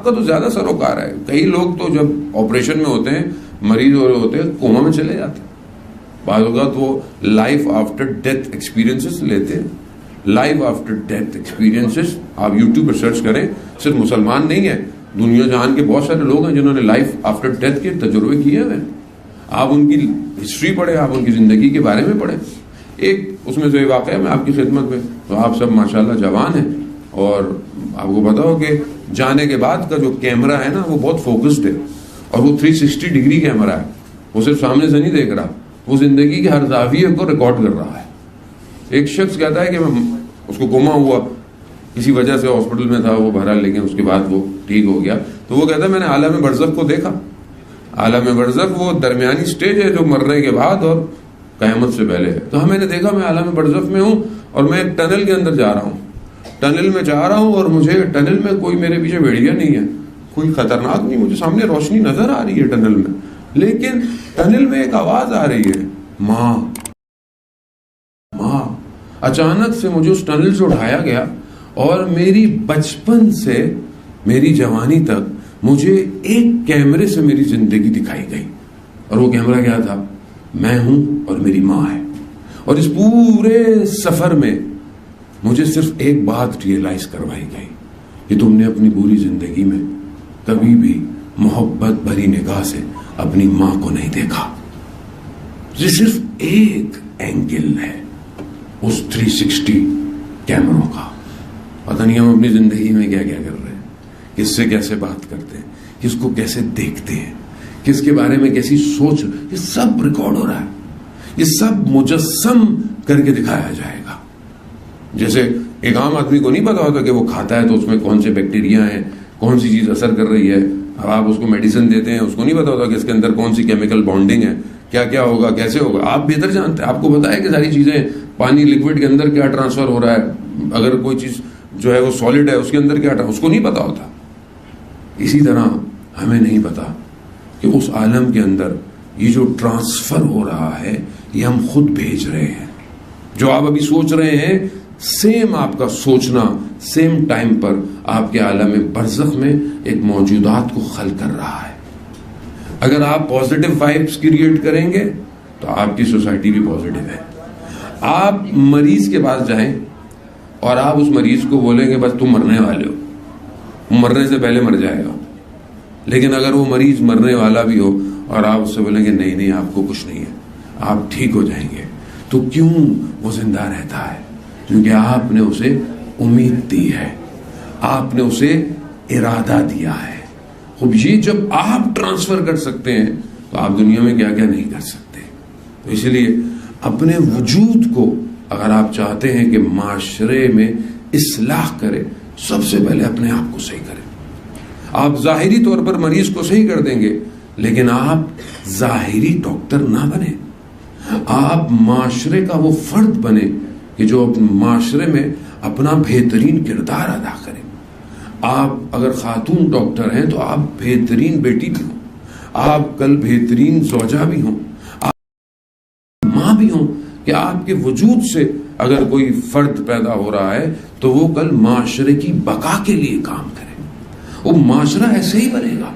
کا تو زیادہ سروکار ہے. کئی لوگ تو جب آپریشن میں ہوتے ہیں, مریض ہو رہے ہوتے ہیں, کوما میں چلے جاتے ہیں. بعض اوقات وہ لائف آفٹر ڈیتھ ایکسپیرینسز لیتے ہیں. لائف آفٹر ڈیتھ ایکسپیرینسز آپ یوٹیوب پر سرچ کریں. صرف مسلمان نہیں ہے, دنیا جہان کے بہت سارے لوگ ہیں جنہوں نے لائف آفٹر ڈیتھ کے تجربے کیے ہیں. آپ ان کی ہسٹری پڑھیں, آپ ان کی زندگی کے بارے میں پڑھیں. ایک اس میں سے ایک واقعہ میں آپ کی خدمت میں, تو آپ سب ماشاءاللہ جوان ہیں اور آپ کو پتا ہو کہ جانے کے بعد کا جو کیمرہ ہے نا وہ بہت فوکسڈ ہے, اور وہ 360 ڈگری کیمرہ ہے. وہ صرف سامنے سے نہیں دیکھ رہا, وہ زندگی کے ہر زاویے کو ریکارڈ کر رہا ہے. ایک شخص کہتا ہے کہ میں, اس کو کوما ہوا, کسی وجہ سے ہاسپٹل میں تھا وہ, بہرحال لیکن اس کے بعد وہ ٹھیک ہو گیا. تو وہ کہتا ہے میں نے عالم برزخ کو دیکھا. عالم برزخ وہ درمیانی سٹیج ہے جو مرنے کے بعد اور قیامت سے پہلے ہے. تو میں نے دیکھا میں عالم برزخ میں ہوں اور میں ایک ٹنل کے اندر جا رہا ہوں, ٹنل میں جا رہا ہوں, اور مجھے ٹنل میں کوئی میرے پیچھے بھیڑیا نہیں ہے, کوئی خطرناک نہیں, مجھے سامنے روشنی نظر آ رہی ہے ٹنل میں, لیکن ٹنل میں ایک آواز آ رہی ہے, ماں ماں. اچانک سے مجھے اس ٹنل سے اٹھایا گیا اور میری بچپن سے میری جوانی تک مجھے ایک کیمرے سے میری زندگی دکھائی گئی. اور وہ کیمرہ کیا تھا؟ میں ہوں اور میری ماں ہے. اور اس پورے سفر میں مجھے صرف ایک بات ریئلائز کروائی گئی کہ تم نے اپنی پوری زندگی میں کبھی بھی محبت بھری نگاہ سے اپنی ماں کو نہیں دیکھا. یہ صرف ایک اینگل ہے اس 360 کیمروں کا. پتہ نہیں ہم اپنی زندگی میں کیا کیا کر رہے ہیں, کس سے کیسے بات کرتے ہیں, کس کو کیسے دیکھتے ہیں, کس کے بارے میں کیسی سوچ, یہ سب ریکارڈ ہو رہا ہے. یہ سب مجسم کر کے دکھایا جائے گا. جیسے ایک عام آدمی کو نہیں پتا ہوتا کہ وہ کھاتا ہے تو اس میں کون سے بیکٹیریا ہیں, کون سی چیز اثر کر رہی ہے. اب آپ اس کو میڈیسن دیتے ہیں, اس کو نہیں پتا ہوتا کہ اس کے اندر کون سی کیمیکل بانڈنگ ہے, کیا کیا ہوگا, کیسے ہوگا. آپ بہتر جانتے ہیں, آپ کو پتا ہے کہ ساری چیزیں, پانی لکوڈ کے اندر کیا ٹرانسفر ہو رہا ہے, اگر کوئی چیز جو ہے وہ سالڈ ہے اس کے اندر کیا, اس کو نہیں پتا ہوتا. اسی طرح ہمیں نہیں پتا کہ اس عالم کے اندر یہ جو ٹرانسفر ہو رہا ہے یہ ہم خود بھیج رہے ہیں. جو آپ ابھی سوچ رہے ہیں, سیم آپ کا سوچنا سیم ٹائم پر آپ کے عالم برزخ میں ایک موجودات کو خلق کر رہا ہے. اگر آپ پازیٹیو وائبس کریٹ کریں گے تو آپ کی سوسائٹی بھی پازیٹیو ہے. آپ مریض کے پاس جائیں اور آپ اس مریض کو بولیں گے بس تم مرنے والے ہو, مرنے سے پہلے مر جائے گا. لیکن اگر وہ مریض مرنے والا بھی ہو اور آپ اس سے بولیں گے نہیں نہیں آپ کو کچھ نہیں ہے, آپ ٹھیک ہو جائیں گے, تو کیوں وہ زندہ رہتا ہے؟ کیونکہ آپ نے اسے امید دی ہے, آپ نے اسے ارادہ دیا ہے. خب یہ جب آپ ٹرانسفر کر سکتے ہیں تو آپ دنیا میں کیا کیا نہیں کر سکتے. تو اس لیے اپنے وجود کو اگر آپ چاہتے ہیں کہ معاشرے میں اصلاح کرے, سب سے پہلے اپنے آپ کو صحیح کریں. آپ ظاہری طور پر مریض کو صحیح کر دیں گے, لیکن آپ ظاہری ڈاکٹر نہ بنے. آپ معاشرے کا وہ فرد بنے کہ جو معاشرے میں اپنا بہترین کردار ادا کرے. آپ اگر خاتون ڈاکٹر ہیں تو آپ بہترین بیٹی بھی ہوں, آپ کل بہترین زوجہ بھی ہوں, آپ ماں بھی ہوں, کہ آپ کے وجود سے اگر کوئی فرد پیدا ہو رہا ہے تو وہ کل معاشرے کی بقا کے لیے کام کرے. وہ معاشرہ ایسے ہی بنے گا.